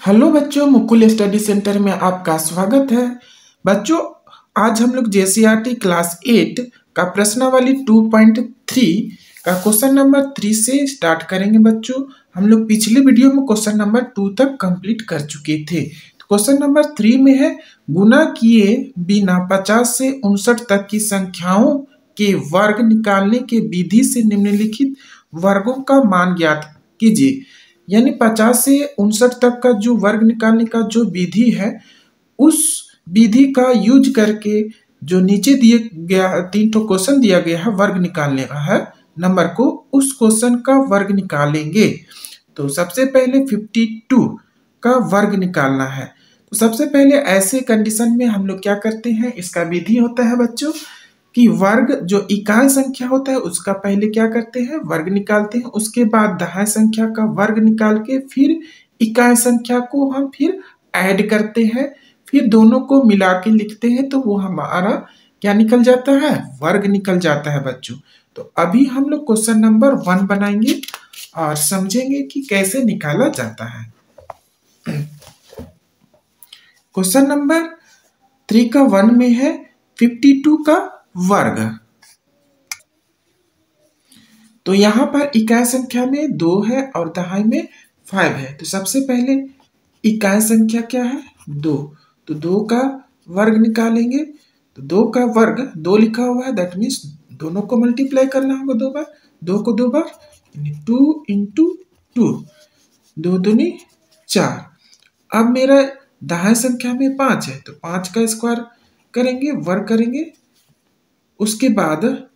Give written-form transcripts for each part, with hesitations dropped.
Hello बच्चों, Mukul study centre में आपका स्वागत है। बच्चों, आज हम लोग जेसीईआरटी क्लास 8 का प्रश्नावली 2.3 का क्वेश्चन नंबर 3 से स्टार्ट करेंगे। बच्चों, हम लोग पिछले वीडियो में क्वेश्चन नंबर 2 तक कंप्लीट कर चुके थे। तो क्वेश्चन नंबर 3 में है, गुना किए बिना 50 से 59 तक की संख्याओं के वर्ग निकालने के विधि से निम्नलिखित वर्गों का मान ज्ञात कीजिए। यानी 50 से 59 तक का जो वर्ग निकालने का जो विधि है, उस विधि का यूज करके जो नीचे दिए गया 3 ठो क्वेश्चन दिया गया है वर्ग निकालने का है नंबर को, उस क्वेश्चन का वर्ग निकालेंगे। तो सबसे पहले 52 का वर्ग निकालना है। तो सबसे पहले ऐसे कंडीशन में हम लोग क्या करते हैं, इसका विधि होता है बच्चों कि वर्ग जो इकाई संख्या होता है उसका पहले क्या करते हैं, वर्ग निकालते हैं। उसके बाद दहाई संख्या का वर्ग निकाल के फिर इकाई संख्या को हम फिर ऐड करते हैं, फिर दोनों को मिला के लिखते हैं, तो वो हमारा क्या निकल जाता है, वर्ग निकल जाता है बच्चों। तो अभी हम लोग क्वेश्चन नंबर 1 बनाएंगे और समझेंगे कि कैसे निकाला जाता है। क्वेश्चन नंबर 3 का 1 में है 52 का वर्ग। तो यहाँ पर इकाई संख्या में 2 है और दहाई में 5 है। तो सबसे पहले इकाई संख्या क्या है, 2। तो 2 का वर्ग निकालेंगे। तो 2 का वर्ग 2 लिखा हुआ है, दैट मीन्स दोनों को मल्टीप्लाई करना होगा 2 बार। 2 को 2 बार, 2 इंटू 2, 2 दूनी 4। अब मेरा दहाई संख्या में 5 है, तो 5 का स्क्वायर करेंगे, वर्ग करेंगे। उसके बाद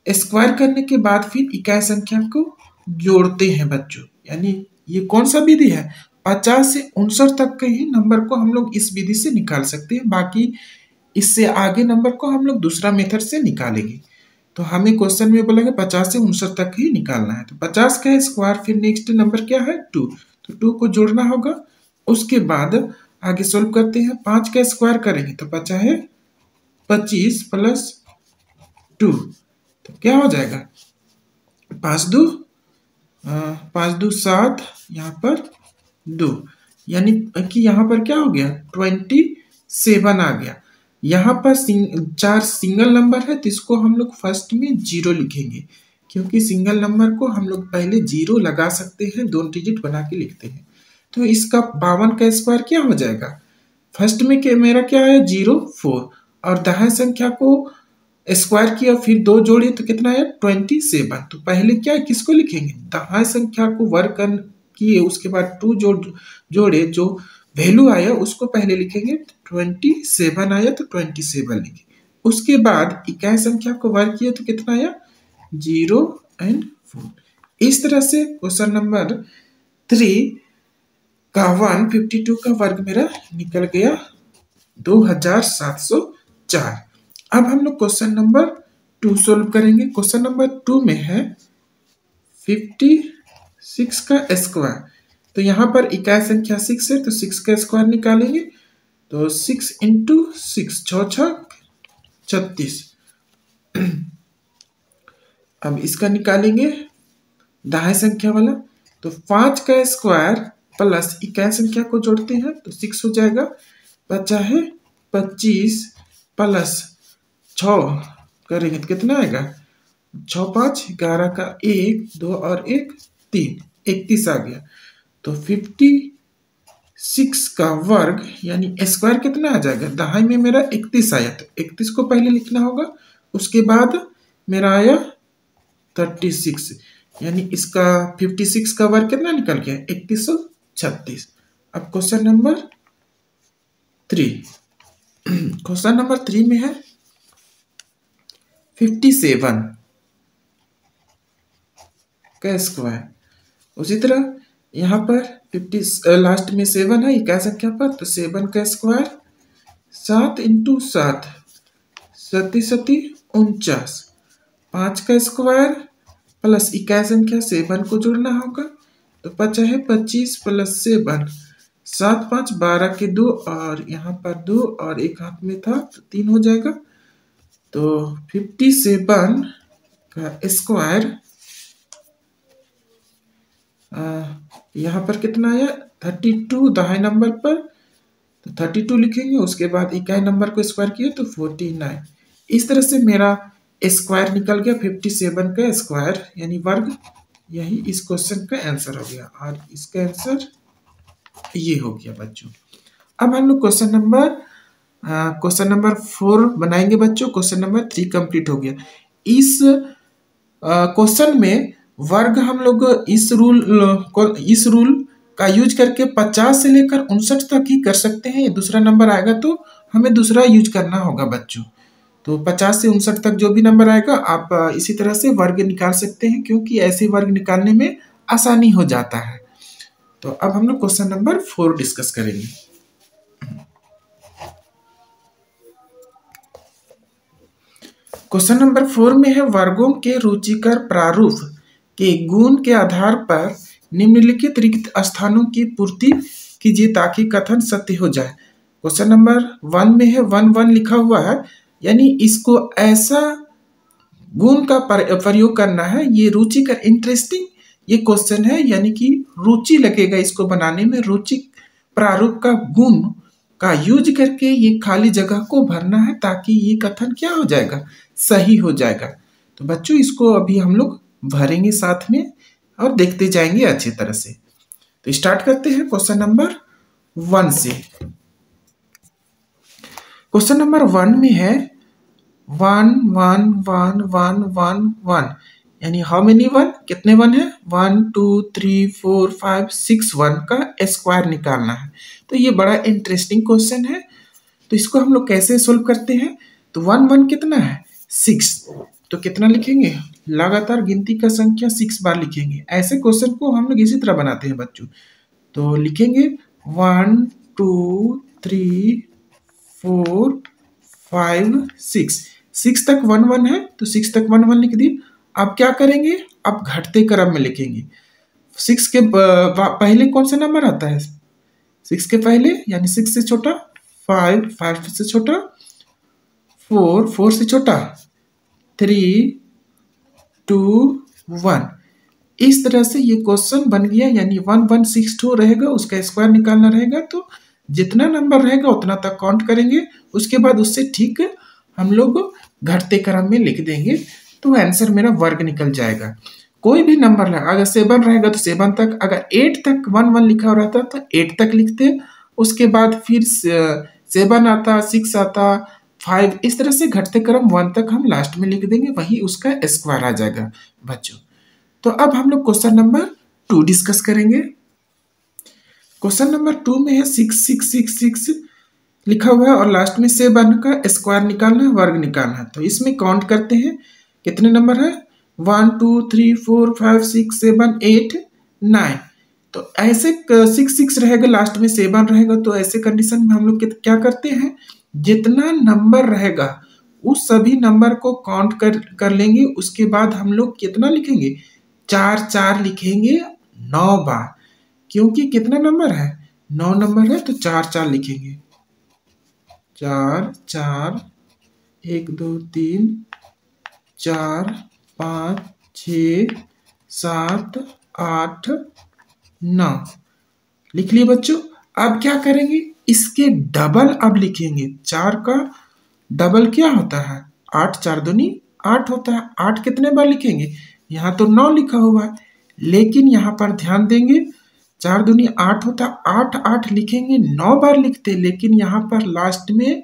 स्क्वायर करने के बाद फिर इकाई संख्या को जोड़ते हैं बच्चों। यानी ये कौन सा विधि है, 50 से 59 तक के ही नंबर को हम लोग इस विधि से निकाल सकते हैं। बाकी इससे आगे नंबर को हम लोग दूसरा मेथड से निकालेंगे। तो हमें क्वेश्चन में बोला गया 50 से 59 तक ही निकालना है। तो 50 का स्क्वायर, फिर नेक्स्ट नंबर क्या है, 2। तो 2 को जोड़ना होगा। उसके बाद आगे सोल्व करते हैं। 5 का स्क्वायर करेंगे तो बचा है 25 प्लस 2। तो क्या हो जाएगा, 5 दू 7, यहाँ पर 2, यानी कि यहाँ पर क्या हो गया, 27 आ गया। यहाँ पर 4 सिंगल नंबर है, तो इसको हम लोग फर्स्ट में 0 लिखेंगे, क्योंकि सिंगल नंबर को हम लोग पहले 0 लगा सकते हैं, 2 डिजिट बना के लिखते हैं। तो इसका 52 का स्क्वायर क्या हो जाएगा, फर्स्ट में मेरा क्या है 0, 4, और दहाई संख्या को स्क्वायर किया, फिर 2 जोड़े तो कितना है 27। तो पहले क्या किसको लिखेंगे, दहाई संख्या को वर्ग किए, उसके बाद 2 जोड़े, जो वैल्यू आया उसको पहले लिखेंगे। 27 आया तो 27 लिखे। उसके बाद इकाई संख्या को वर्ग किया तो कितना आया, 0 और 4। इस तरह से क्वेश्चन नंबर 3 का 152 का वर्ग मेरा निकल गया 2704। अब हम लोग क्वेश्चन नंबर 2 सोल्व करेंगे। क्वेश्चन नंबर 2 में है 56 का स्क्वायर। तो यहाँ पर इकाई संख्या 6 है, तो 6 का स्क्वायर निकालेंगे। तो 6 इंटू 6, 6 36। अब इसका निकालेंगे दहाई संख्या वाला। तो 5 का स्क्वायर प्लस इकाई संख्या को जोड़ते हैं तो 6 हो जाएगा। बचा है 25 प्लस 6 करेंगे तो कितना आएगा, 6 5 11 का 1 2 और 1 3, 31 आ गया। तो 56 का वर्ग यानी स्क्वायर कितना आ जाएगा, दहाई में मेरा 31 आया, तो 31 को पहले लिखना होगा। उसके बाद मेरा आया 36, यानी इसका 56 का वर्ग कितना निकल गया, 3136। अब क्वेश्चन नंबर 3, क्वेश्चन नंबर 3 में है 57 का स्क्वायर। उसी तरह यहाँ पर 50 लास्ट में 7 है इकाई संख्या पर, तो 7 का स्क्वायर 7 इंटू 7, 7 7 49। 5 का स्क्वायर प्लस इकाई संख्या 7 को जोड़ना होगा। तो बचा है 25 प्लस 7, 7 5 12 के 2, और यहाँ पर 2 और एक हाथ में था तो 3 हो जाएगा। तो 57 का स्क्वायर यहाँ पर कितना आया 32 दहाई नंबर पर, तो 32 लिखेंगे। उसके बाद इकाई नंबर को स्क्वायर किए तो 49। इस तरह से मेरा स्क्वायर निकल गया 57 का स्क्वायर यानी वर्ग। यही इस क्वेश्चन का आंसर हो गया और इसका आंसर ये हो गया बच्चों। अब हम लोग क्वेश्चन नंबर 4 बनाएंगे बच्चों। क्वेश्चन नंबर 3 कंप्लीट हो गया। इस क्वेश्चन में वर्ग हम लोग इस रूल का यूज करके 50 से लेकर 59 तक ही कर सकते हैं। दूसरा नंबर आएगा तो हमें दूसरा यूज करना होगा बच्चों। तो 50 से 59 तक जो भी नंबर आएगा आप इसी तरह से वर्ग निकाल सकते हैं, क्योंकि ऐसे वर्ग निकालने में आसानी हो जाता है। तो अब हम लोग क्वेश्चन नंबर 4 डिस्कस करेंगे। क्वेश्चन नंबर 4 में है वर्गों के रुचिकर प्रारूप के गुण के आधार पर निम्नलिखित रिक्त स्थानों की पूर्ति कीजिए ताकि कथन सत्य हो जाए। क्वेश्चन नंबर 1 में है 1 लिखा हुआ है, यानी इसको ऐसा गुण का प्रयोग करना है। ये रुचिकर इंटरेस्टिंग ये क्वेश्चन है, यानी कि रुचि लगेगा इसको बनाने में। रुचि प्रारूप का गुण का यूज करके ये खाली जगह को भरना है ताकि ये कथन क्या हो जाएगा, सही हो जाएगा। तो बच्चों इसको अभी हम लोग भरेंगे साथ में और देखते जाएंगे अच्छी तरह से। तो स्टार्ट करते हैं क्वेश्चन नंबर 1 से। क्वेश्चन नंबर 1 में है 1 1 1 1 1 1, यानी हाउ मेनी 1, कितने 1 है, 1 2 3 4 5 6 1 का स्क्वायर निकालना है। तो ये बड़ा इंटरेस्टिंग क्वेश्चन है। तो इसको हम लोग कैसे सोल्व करते हैं, तो 1 1 कितना है 6, तो कितना लिखेंगे, लगातार गिनती का संख्या 6 बार लिखेंगे। ऐसे क्वेश्चन को हम लोग इसी तरह बनाते हैं बच्चों। तो लिखेंगे 1 2 3 4 5 6 तक 1 1 है तो 6 तक 1 1 लिख दिए। अब क्या करेंगे, अब घटते क्रम में लिखेंगे। 6 के पहले कौन सा नंबर आता है, 6 के पहले, यानी 6 से छोटा 5, 5 से छोटा 4, 4 से छोटा 3 2 1। इस तरह से ये क्वेश्चन बन गया, यानी 1162 रहेगा, उसका स्क्वायर निकालना रहेगा। तो जितना नंबर रहेगा उतना तक काउंट करेंगे, उसके बाद उससे ठीक हम लोग घटते क्रम में लिख देंगे। तो आंसर मेरा वर्ग निकल जाएगा। कोई भी नंबर रहेगा, अगर 7 रहेगा तो 7 तक, अगर 8 तक 1 1 लिखा हो रहता तो 8 तक लिखते, उसके बाद फिर 7 आता, 6 आता, 5, इस तरह से घटते क्रम 1 तक हम लास्ट में लिख देंगे, वही उसका स्क्वायर आ जाएगा बच्चों। तो अब हम लोग क्वेश्चन नंबर 2 डिस्कस करेंगे। क्वेश्चन नंबर 2 में है 6 6 6 6 लिखा हुआ है और लास्ट में 7 का स्क्वायर निकालना है, वर्ग निकालना है। तो इसमें काउंट करते हैं कितने नंबर है, 1 2 3 4 5 6 7 8 9। तो ऐसे 6 6 रहेगा, लास्ट में 7 रहेगा। तो ऐसे कंडीशन में हम लोग क्या करते हैं, जितना नंबर रहेगा उस सभी नंबर को काउंट कर लेंगे। उसके बाद हम लोग कितना लिखेंगे, 4 4 लिखेंगे 9 बार, क्योंकि कितना नंबर है, 9 नंबर है तो 4 4 लिखेंगे। 4 4 1 2 3 4 5 6 7 8 9 लिख लिए बच्चों। अब क्या करेंगे, इसके डबल अब लिखेंगे। 4 का डबल क्या होता है, 8, 4 दूनी 8 होता है। 8 कितने बार लिखेंगे, यहाँ तो 9 लिखा हुआ है, लेकिन यहाँ पर ध्यान देंगे 4 दूनी 8 होता है, 8 8 लिखेंगे 9 बार लिखते, लेकिन यहाँ पर लास्ट में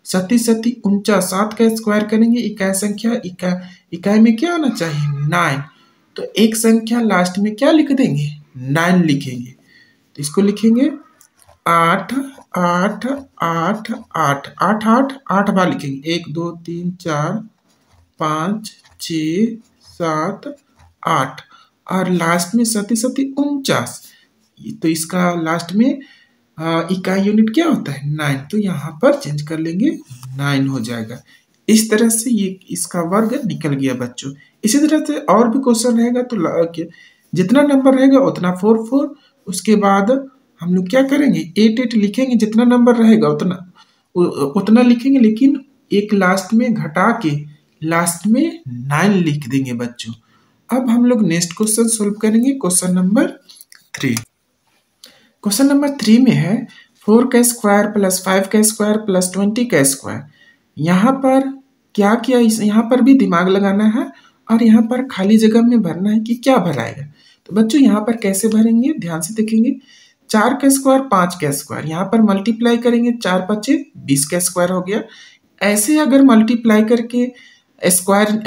सती 49 का स्क्वायर करेंगे। इकाई संख्या इकाई में क्या आना चाहिए, 9। तो एक संख्या लास्ट में क्या लिख देंगे, 9 लिखेंगे। तो इसको लिखेंगे 8 8 8 8 8 8 8 बार लिखेंगे, 1 2 3 4 5 6 7 8 और लास्ट में 49। तो इसका लास्ट में इकाई यूनिट क्या होता है, 9। तो यहाँ पर चेंज कर लेंगे, 9 हो जाएगा। इस तरह से ये इसका वर्ग निकल गया बच्चों। इसी तरह से और भी क्वेश्चन रहेगा, तो जितना नंबर रहेगा उतना 4 4। उसके बाद हम लोग क्या करेंगे, 8 8 लिखेंगे, जितना नंबर रहेगा उतना लिखेंगे, लेकिन एक लास्ट में घटा के लास्ट में 9 लिख देंगे बच्चों। अब हम लोग नेक्स्ट क्वेश्चन सोल्व करेंगे, क्वेश्चन नंबर 3। क्वेश्चन नंबर 3 में है 4 का स्क्वायर प्लस 5 का स्क्वायर प्लस 20 का स्क्वायर। यहाँ पर क्या किया, इस यहाँ पर भी दिमाग लगाना है और यहाँ पर खाली जगह में भरना है कि क्या भराएगा। तो बच्चों यहाँ पर कैसे भरेंगे, ध्यान से देखेंगे। 4 का स्क्वायर 5 का स्क्वायर, यहाँ पर मल्टीप्लाई करेंगे, 4 5 20 का स्क्वायर हो गया। ऐसे अगर मल्टीप्लाई करके स्क्वायर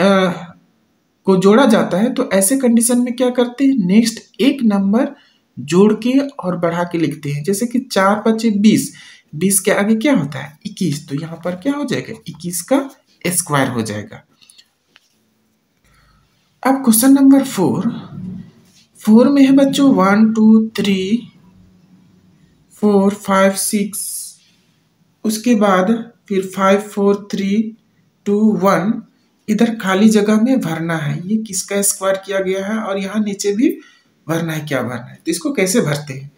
को जोड़ा जाता है तो ऐसे कंडीशन में क्या करते हैं, नेक्स्ट एक नंबर जोड़ के और बढ़ा के लिखते हैं। जैसे कि 4 5 20, 20 के आगे क्या होता है 21, तो यहाँ पर क्या हो जाएगा 21 का स्क्वायर हो जाएगा। अब क्वेश्चन नंबर 4 में है बच्चों 1 2 3 4 5 6, उसके बाद फिर 5 4 3 2 1, इधर खाली जगह में भरना है ये किसका स्क्वायर किया गया है और यहाँ नीचे भी भरना है, क्या भरना है। तो इसको कैसे भरते हैं,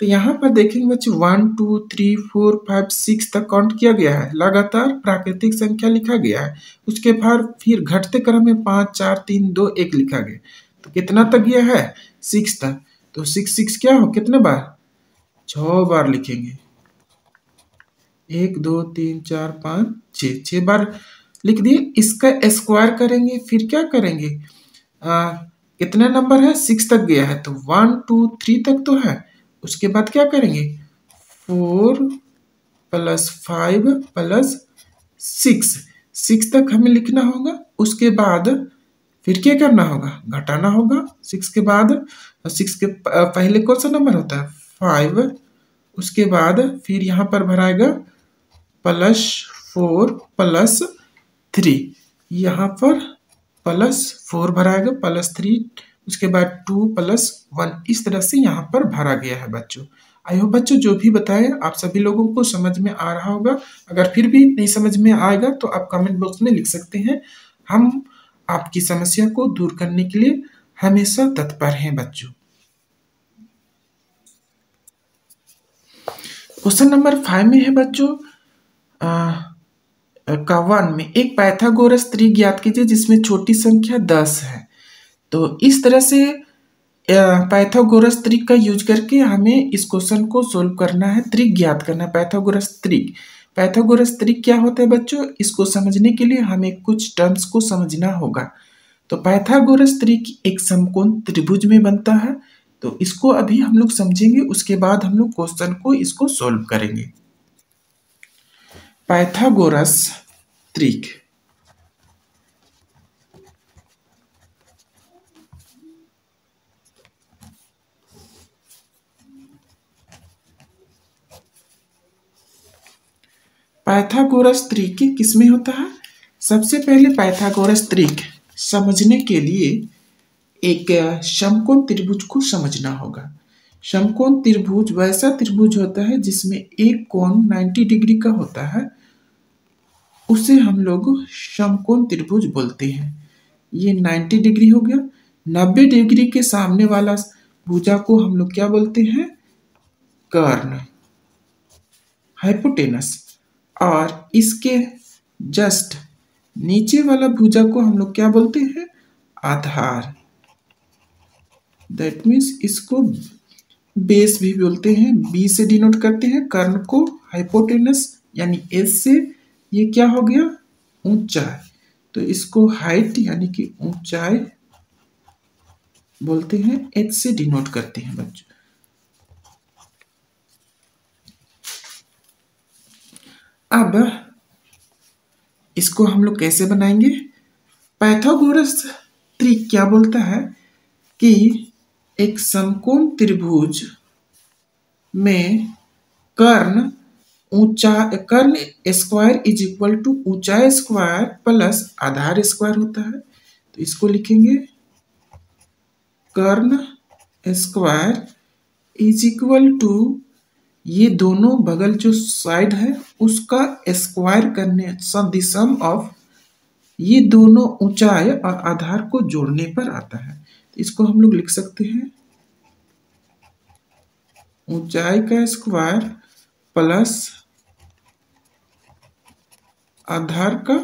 तो यहाँ पर देखेंगे बच्चों 1 2 3 4 5 6 तक काउंट किया गया है, लगातार प्राकृतिक संख्या लिखा गया है। उसके बाद फिर घटते क्रम में 5 4 3 2 1 लिखा गया। तो कितना तक गया है 6 तक, तो 6 6 क्या हो, कितने बार 6 बार लिखेंगे। 1 2 3 4 5 6 बार लिख दिए। इसका स्क्वायर करेंगे, फिर क्या करेंगे, कितने नंबर है 6 तक गया है, तो 1 2 3 तक तो है। उसके बाद क्या करेंगे 4 प्लस 5 प्लस 6 तक हमें लिखना होगा। उसके बाद फिर क्या करना होगा, घटाना होगा। 6 के बाद 6 के पहले कौन सा नंबर होता है 5, उसके बाद फिर यहाँ पर भराएगा प्लस 4 प्लस 3, यहाँ पर प्लस 4 भराएगा प्लस 3, उसके बाद 2 प्लस 1, इस तरह से यहाँ पर भरा गया है बच्चों। आई होप बच्चों जो भी बताए आप सभी लोगों को समझ में आ रहा होगा। अगर फिर भी नहीं समझ में आएगा तो आप कमेंट बॉक्स में लिख सकते हैं, हम आपकी समस्या को दूर करने के लिए हमेशा तत्पर हैं बच्चों। क्वेश्चन नंबर 5 में है बच्चों का 1 में एक पाइथागोरस त्रिक ज्ञात कीजिए जिसमें छोटी संख्या 10 है। तो इस तरह से पाइथागोरस त्रिक का यूज करके हमें इस क्वेश्चन को सोल्व करना है, त्रिक ज्ञात करना है। पाइथागोरस त्रिक, पाइथागोरस त्रिक क्या होता है बच्चों, इसको समझने के लिए हमें कुछ टर्म्स को समझना होगा। तो पाइथागोरस त्रिक एक समकोण त्रिभुज में बनता है, तो इसको अभी हम लोग समझेंगे, उसके बाद हम लोग क्वेश्चन को इसको सोल्व करेंगे। पाइथागोरस त्रिक, पाइथागोरस त्रिक किसमें होता है। सबसे पहले पाइथागोरस त्रिक समझने के लिए एक समकोण त्रिभुज को समझना होगा। समकोण त्रिभुज वैसा त्रिभुज होता है जिसमें एक कोण 90 डिग्री का होता है, उसे हम लोग समकोण त्रिभुज बोलते हैं। ये 90 डिग्री हो गया। 90 डिग्री के सामने वाला भुजा को हम लोग क्या बोलते हैं, कर्ण, हाइपोटेनस। और इसके जस्ट नीचे वाला भुजा को हम लोग क्या बोलते हैं, आधार। दैट मीन्स इसको बेस भी बोलते हैं, बी से डिनोट करते हैं कर्ण को, हाइपोटेनस यानी एस से, ये क्या हो गया ऊंचाई, तो इसको हाइट यानी कि ऊंचाई बोलते हैं, एच से डिनोट करते हैं बच्चों। अब इसको हम लोग कैसे बनाएंगे, पाइथागोरस त्रिक क्या बोलता है कि एक समकोण त्रिभुज में कर्ण स्क्वायर इज इक्वल टू ऊंचाई स्क्वायर प्लस आधार स्क्वायर होता है। तो इसको लिखेंगे कर्ण स्क्वायर इज इक्वल टू, ये दोनों बगल जो साइड है उसका स्क्वायर करने, द सम ऑफ ये दोनों ऊंचाई और आधार को जोड़ने पर आता है। तो इसको हम लोग लिख सकते हैं ऊंचाई का स्क्वायर प्लस आधार का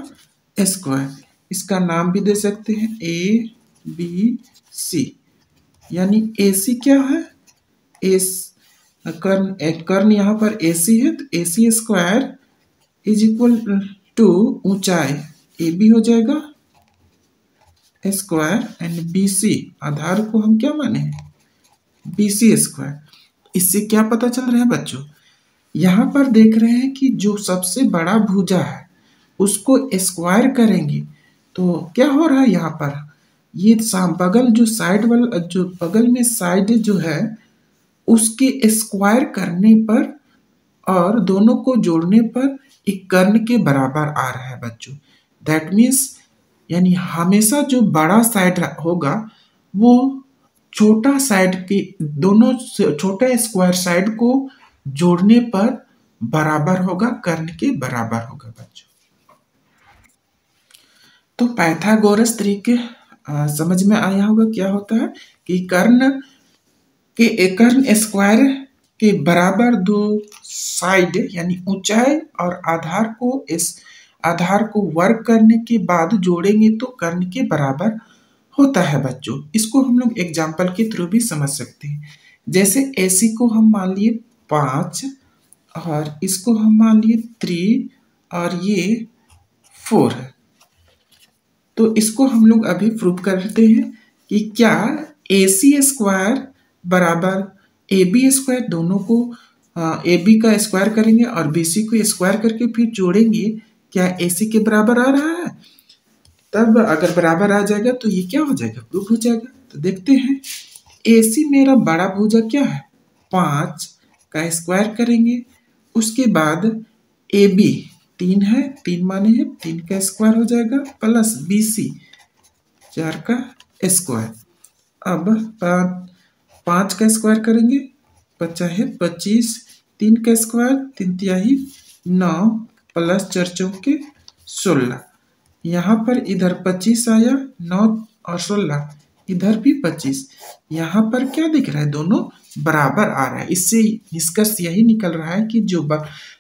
स्क्वायर, इसका नाम भी दे सकते हैं ए बी सी, यानी ए सी क्या है, कर्ण यहाँ पर AC है, तो AC square is equal to ऊंचाई AB हो जाएगा स्क्वायर एंड BC, आधार को हम क्या माने हैं BC स्क्वायर। इससे क्या पता चल रहा है बच्चों, यहाँ पर देख रहे हैं कि जो सबसे बड़ा भुजा है उसको स्क्वायर करेंगे तो क्या हो रहा है यहाँ पर, ये बगल जो साइड वाला जो बगल में साइड जो है उसके स्क्वायर करने पर और दोनों को जोड़ने पर एक कर्ण के बराबर आ रहा है बच्चों। दैट मीन्स यानी हमेशा जो बड़ा साइड होगा वो छोटा साइड के दोनों छोटा स्क्वायर साइड को जोड़ने पर बराबर होगा, कर्ण के बराबर होगा बच्चों। तो पाइथागोरस तरीके समझ में आया होगा क्या होता है कि कर्ण स्क्वायर के बराबर दो साइड यानी ऊंचाई और आधार को वर्ग करने के बाद जोड़ेंगे तो कर्ण के बराबर होता है बच्चों। इसको हम लोग एग्जाम्पल के थ्रू भी समझ सकते हैं। जैसे AC को हम मान लिए 5 और इसको हम मान लिए 3 और ये 4 है। तो इसको हम लोग अभी प्रूव करते हैं कि क्या AC स्क्वायर बराबर AB स्क्वायर, दोनों को AB का स्क्वायर करेंगे और BC को स्क्वायर करके फिर जोड़ेंगे, क्या AC के बराबर आ रहा है। तब अगर बराबर आ जाएगा तो ये क्या हो जाएगा, प्रूफ हो जाएगा। तो देखते हैं AC मेरा बड़ा भुजा क्या है 5 का स्क्वायर करेंगे, उसके बाद AB 3 है, 3 माने हैं 3 का स्क्वायर हो जाएगा प्लस BC 4 का स्क्वायर। अब 5 का स्क्वायर करेंगे 50 है 25, 3 का स्क्वायर 3 तिहाई 9 प्लस 4 चौके 16। यहाँ पर इधर 25 आया, 9 और 16 इधर भी 25। यहाँ पर क्या दिख रहा है, दोनों बराबर आ रहा है। इससे निष्कर्ष यही निकल रहा है कि जो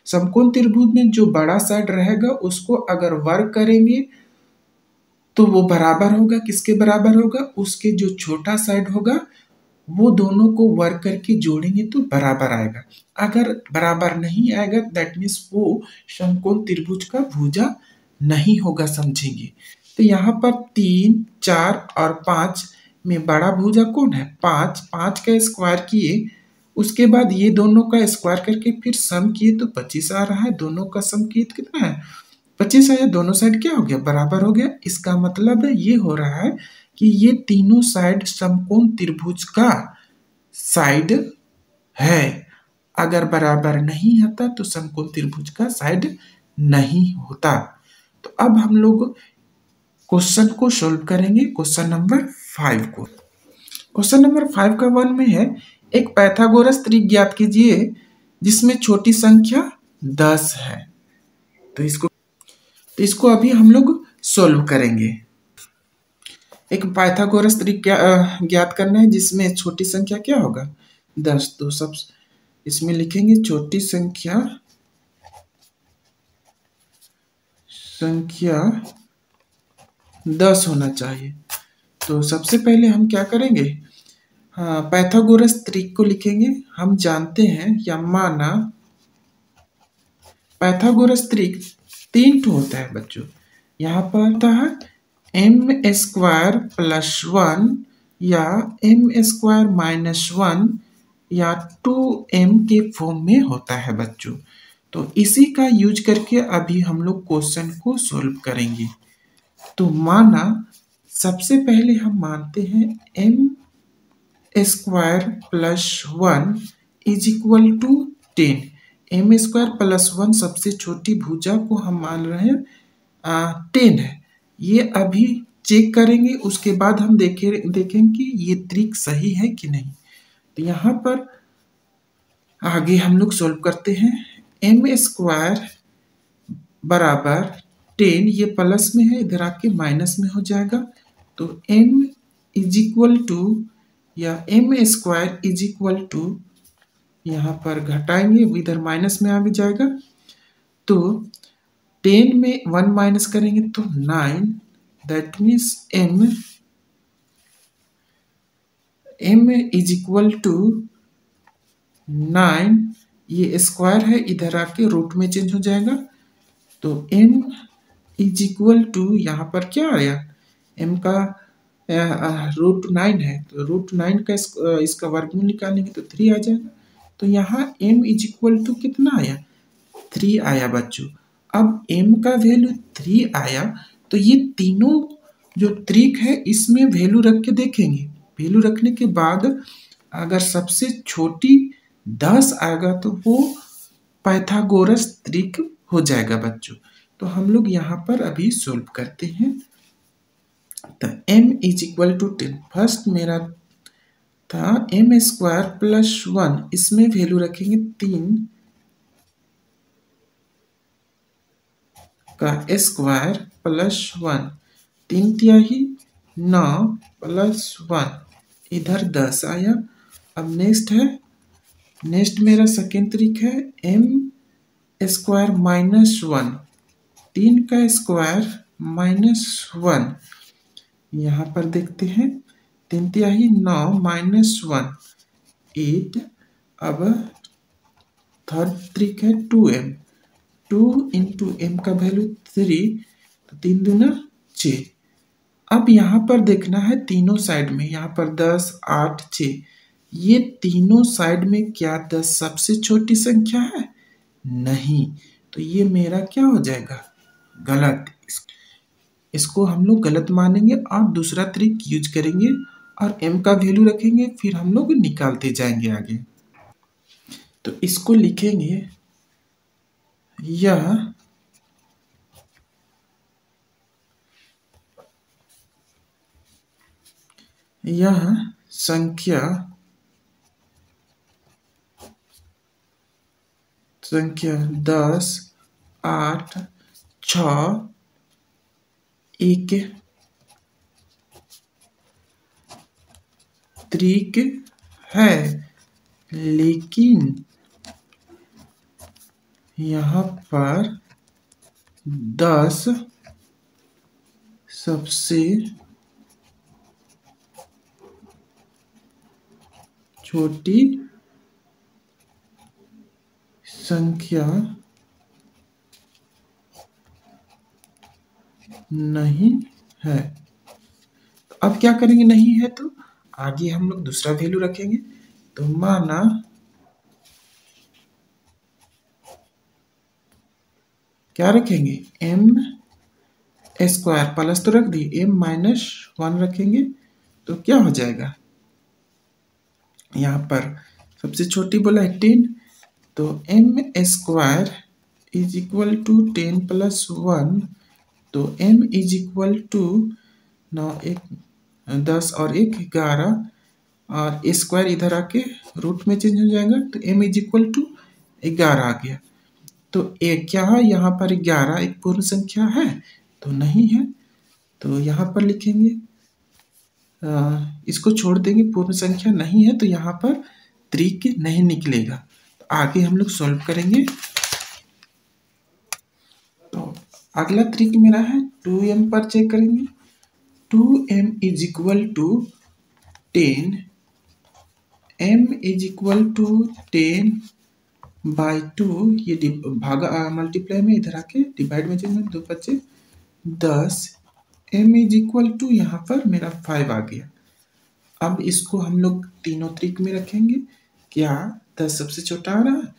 समकोण त्रिभुज में जो बड़ा साइड रहेगा उसको अगर वर्ग करेंगे तो वो बराबर होगा, किसके बराबर होगा, उसके जो छोटा साइड होगा वो दोनों को वर्ग करके जोड़ेंगे तो बराबर आएगा। अगर बराबर नहीं आएगा दैट मीन्स वो समकोण त्रिभुज का भुजा नहीं होगा, समझेंगे। तो यहाँ पर 3, 4 और 5 में बड़ा भुजा कौन है 5, 5 का स्क्वायर किए, उसके बाद ये दोनों का स्क्वायर करके फिर सम किए तो 25 आ रहा है, दोनों का सम किए तो कितना है 25 आया, दोनों साइड क्या हो गया बराबर हो गया। इसका मतलब ये हो रहा है कि ये तीनों साइड समकोण त्रिभुज का साइड है। अगर बराबर नहीं होता तो समकोण त्रिभुज का साइड नहीं होता। तो अब हम लोग क्वेश्चन को सॉल्व करेंगे, क्वेश्चन नंबर 5 को। क्वेश्चन नंबर 5 का 1 में है एक पाइथागोरस त्रिक ज्ञात कीजिए जिसमें छोटी संख्या 10 है। तो इसको अभी हम लोग सॉल्व करेंगे। एक पाइथागोरस त्रिक ज्ञात करना है जिसमें छोटी संख्या क्या होगा 10। तो सब इसमें लिखेंगे छोटी संख्या 10 होना चाहिए। तो सबसे पहले हम क्या करेंगे, हाँ पाइथागोरस त्रिक को लिखेंगे। हम जानते हैं या माना पाइथागोरस त्रिक 3 ठो होता है बच्चों। यहाँ पर होता है m स्क्वायर प्लस 1 या m स्क्वायर माइनस 1 या 2m के फॉर्म में होता है बच्चों। तो इसी का यूज करके अभी हम लोग क्वेश्चन को सॉल्व करेंगे। तो माना सबसे पहले हम मानते हैं m square plus 1 is equal to 10। m square plus 1 सबसे छोटी भुजा को हम मान रहे हैं 10 है। ये अभी चेक करेंगे, उसके बाद हम देखेंगे कि ये त्रिक सही है कि नहीं। तो यहाँ पर आगे हम लोग सॉल्व करते हैं। m स्क्वायर बराबर 10, ये प्लस में है इधर आके माइनस में हो जाएगा। तो m इज इक्वल टू या m square is equal to, यहाँ पर घटाएंगे इधर माइनस में आ भी जाएगा। तो 10 में 1 माइनस करेंगे तो 9, that means m is equal to 9, ये स्क्वायर है, इधर आके रूट में चेंज हो जाएगा। तो m इज इक्वल टू, यहाँ पर क्या आया, m का रूट 9 है, तो रूट 9 का इसका वर्गमूल निकालेंगे तो 3 आ जाएगा। तो यहाँ m इज इक्वल टू कितना आया, 3 आया बच्चों। अब m का वैल्यू 3 आया, तो ये तीनों जो ट्रिक है इसमें वैल्यू रख के देखेंगे। वैल्यू रखने के बाद अगर सबसे छोटी 10 आएगा तो वो पाइथागोरस ट्रिक हो जाएगा बच्चों। तो हम लोग यहाँ पर अभी सोल्व करते हैं। तो m is equal to 10, first मेरा था m स्क्वायर प्लस 1, इसमें वैल्यू रखेंगे 3 का स्क्वायर प्लस 1, 3 तिहाई 9 प्लस 1, इधर 10 आया। अब नेक्स्ट मेरा सेकेंड ट्रिक है m स्क्वायर माइनस 1, 3 का स्क्वायर माइनस 1, यहाँ पर देखते हैं 3 तिहाई 9 माइनस 1, 8। अब थर्ड ट्रिक है 2m, 2 इंटू एम का वैल्यू 3, तो 3 दूना 6। अब यहाँ पर देखना है तीनों साइड में, यहाँ पर 10, 8, 6, ये तीनों साइड में क्या 10 सबसे छोटी संख्या है? नहीं, तो ये मेरा क्या हो जाएगा, गलत। इसको हम लोग गलत मानेंगे और दूसरा ट्रिक यूज करेंगे और m का वैल्यू रखेंगे, फिर हम लोग निकालते जाएंगे आगे। तो इसको लिखेंगे, यह संख्या 10, 8, 6, 1 ट्रिक है, लेकिन यहाँ पर 10 सबसे छोटी संख्या नहीं है। तो अब क्या करेंगे, नहीं है तो आगे हम लोग दूसरा वैल्यू रखेंगे। तो माना क्या रखेंगे, m स्क्वायर प्लस तो रख दिए, m माइनस 1 रखेंगे, तो क्या हो जाएगा, यहाँ पर सबसे छोटी बोला है 10, तो m square is equal to 10 plus 1, तो m इज इक्वल टू 9, 10 और 1 11, और स्क्वायर इधर आके रूट में चेंज हो जाएगा, तो m इज इक्वल टू 11 आ गया। तो एक क्या है, यहाँ पर 11 एक पूर्ण संख्या है तो नहीं है, तो यहाँ पर लिखेंगे, इसको छोड़ देंगे, पूर्ण संख्या नहीं है, तो यहाँ पर त्रिक नहीं निकलेगा। तो आगे हम लोग सॉल्व करेंगे। तो अगला त्रिक मेरा है 2m पर चेक करेंगे। 2m is equal to 10, m is equal to 10 by 2, ये भागा मल्टीप्लाई में इधर आके डिवाइड में चेंज, 2 बचे 10, m इज इक्वल टू यहाँ पर मेरा 5 आ गया। अब इसको हम लोग तीनों त्रिक में रखेंगे, क्या 10 सबसे छोटा आ रहा है,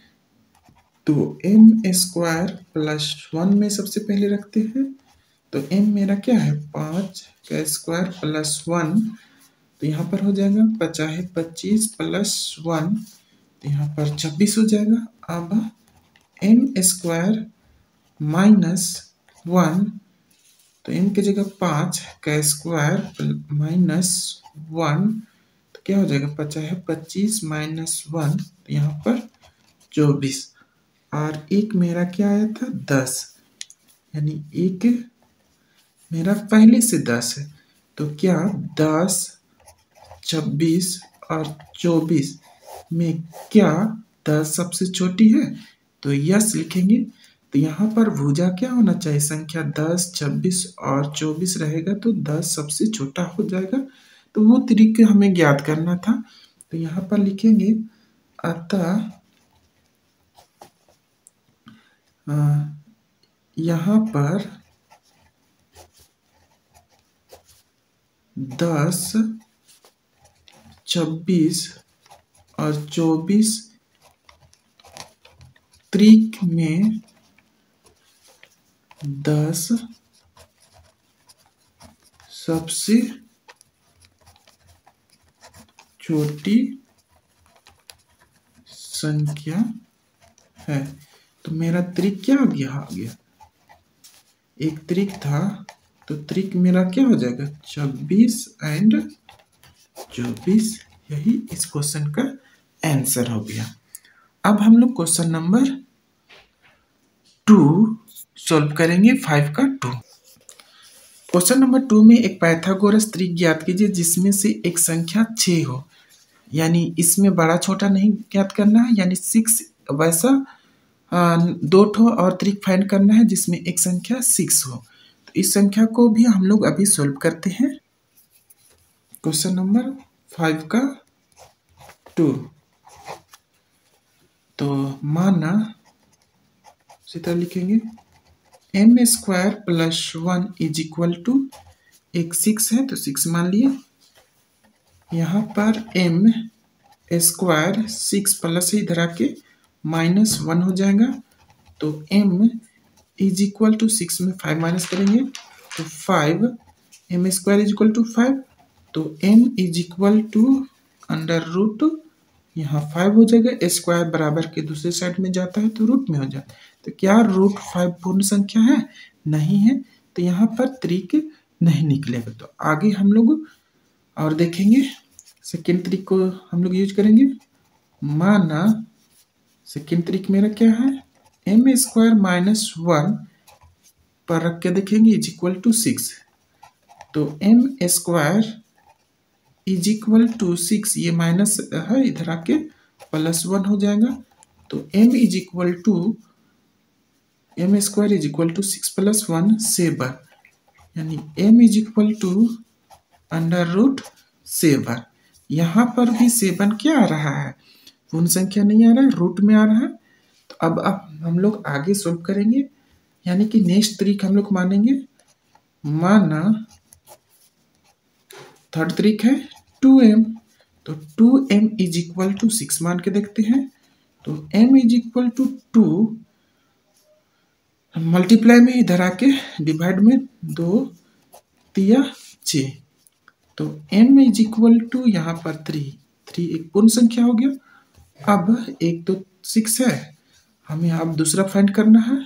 तो m स्क्वायर प्लस 1 में सबसे पहले रखते हैं। तो m मेरा क्या है, 5 का स्क्वायर प्लस 1, तो यहाँ पर हो जाएगा 50 25 प्लस 1, तो यहाँ पर 26 हो जाएगा। अब m स्क्वायर माइनस 1, तो m की जगह 5 का स्क्वायर माइनस 1, तो क्या हो जाएगा, 50 25 माइनस 1, तो यहाँ पर 24, और एक मेरा क्या आया था 10, यानी एक मेरा पहले से 10 है, तो क्या 10, 26 और 24 में क्या 10 सबसे छोटी है, तो यस लिखेंगे। तो यहाँ पर भुजा क्या होना चाहिए, संख्या 10, 26 और 24 रहेगा, तो 10 सबसे छोटा हो जाएगा। तो वो तरीके हमें ज्ञात करना था, तो यहाँ पर लिखेंगे अतः यहाँ पर 10, 26 और 24 त्रिक में 10 सबसे छोटी संख्या है। तो मेरा त्रिक क्या आ गया, एक त्रिक था, तो त्रिक मेरा क्या हो जाएगा 26 एंड 24। यही इस क्वेश्चन का आंसर हो गया। अब हम लोग क्वेश्चन नंबर 2 सॉल्व करेंगे 5 का 2। क्वेश्चन नंबर 2 में एक पाइथागोरस त्रिक ज्ञात कीजिए जिसमें से एक संख्या 6 हो, यानी इसमें बड़ा छोटा नहीं ज्ञात करना है, यानी 6 वैसा 2 ठो और त्रिक फाइंड करना है जिसमें एक संख्या 6 हो। तो इस संख्या को भी हम लोग अभी सॉल्व करते हैं। क्वेश्चन नंबर 5 का 2। तो माना सीधा लिखेंगे m square plus 1 is equal to, एक 6 है तो 6 मान लिए। यहाँ पर m स्क्वायर 6 प्लस इधर आके -1 हो जाएगा, तो m इज इक्वल टू 6 में 5 माइनस करेंगे तो 5, m square is equal to 5, तो m is equal to under root, यहाँ 5 हो जाएगा, स्क्वायर बराबर के दूसरे साइड में जाता है तो रूट में हो जाता है। तो क्या रूट 5 पूर्ण संख्या है? नहीं है, तो यहाँ पर त्रिक नहीं निकलेगा। तो आगे हम लोग और देखेंगे, सेकेंड त्रिक को हम लोग यूज करेंगे। माना सेकेंड त्रिक मेरा क्या है, m स्क्वायर माइनस 1 पर रख के देखेंगे इज इक्वल टू 6, तो m square is equal to 6, ये माइनस है इधर आके +1 हो जाएगा, तो m is equal to m square is equal to 6 + 1 7, यानी m is equal to under root 7। यहाँ पर भी 7 क्या आ रहा है, पूर्ण संख्या नहीं आ रहा है, रूट में आ रहा है। तो अब हम लोग आगे सॉल्व करेंगे, यानी कि नेक्स्ट तरीक हम लोग मानेंगे। माना थर्ड तरीक है 2m, तो 2m इज इक्वल टू 6 मान के देखते हैं, तो m is equal to 2, multiply में इधर आके डिवाइड में 2 तिया 6, तो m इज इक्वल टू यहाँ पर 3 एक पूर्ण संख्या हो गया। अब एक तो 6 है, हमें अब दूसरा फाइंड करना है,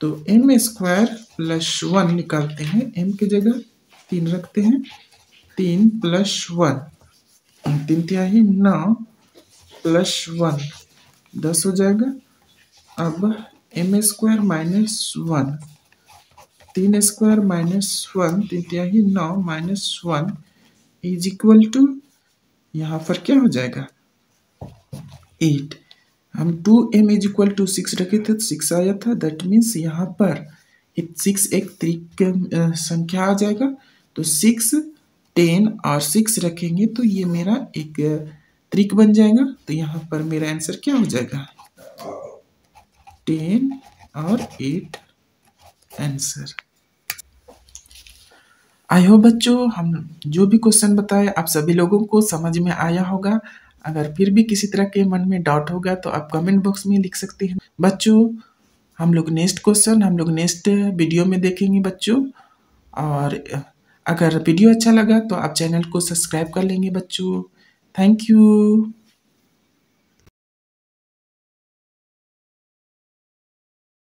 तो m स्क्वायर प्लस 1 निकालते हैं, m की जगह 3 रखते हैं, 3 + 1, 3 तिहाई 9 + 1 10 हो जाएगा। अब m square minus 1, 3 square minus 1, 3 तिहाई 9 -1 इज इक्वल टू, यहाँ पर क्या हो जाएगा 8। हम 2m इज इक्वल टू 6 रखे थे तो 6 आया था, दैट मीन्स यहाँ पर 6 एक त्रिक संख्या आ जाएगा, तो 6, 10 और 6 रखेंगे तो ये मेरा एक त्रिक बन जाएगा। तो यहाँ पर मेरा आंसर क्या हो जाएगा 10 और 8 आंसर। आई होप बच्चों हम जो भी क्वेश्चन बताए आप सभी लोगों को समझ में आया होगा। अगर फिर भी किसी तरह के मन में डाउट होगा तो आप कमेंट बॉक्स में लिख सकते हैं। बच्चों हम लोग नेक्स्ट क्वेश्चन हम लोग नेक्स्ट वीडियो में देखेंगे बच्चों, और अगर वीडियो अच्छा लगा तो आप चैनल को सब्सक्राइब कर लेंगे बच्चों। Thank you.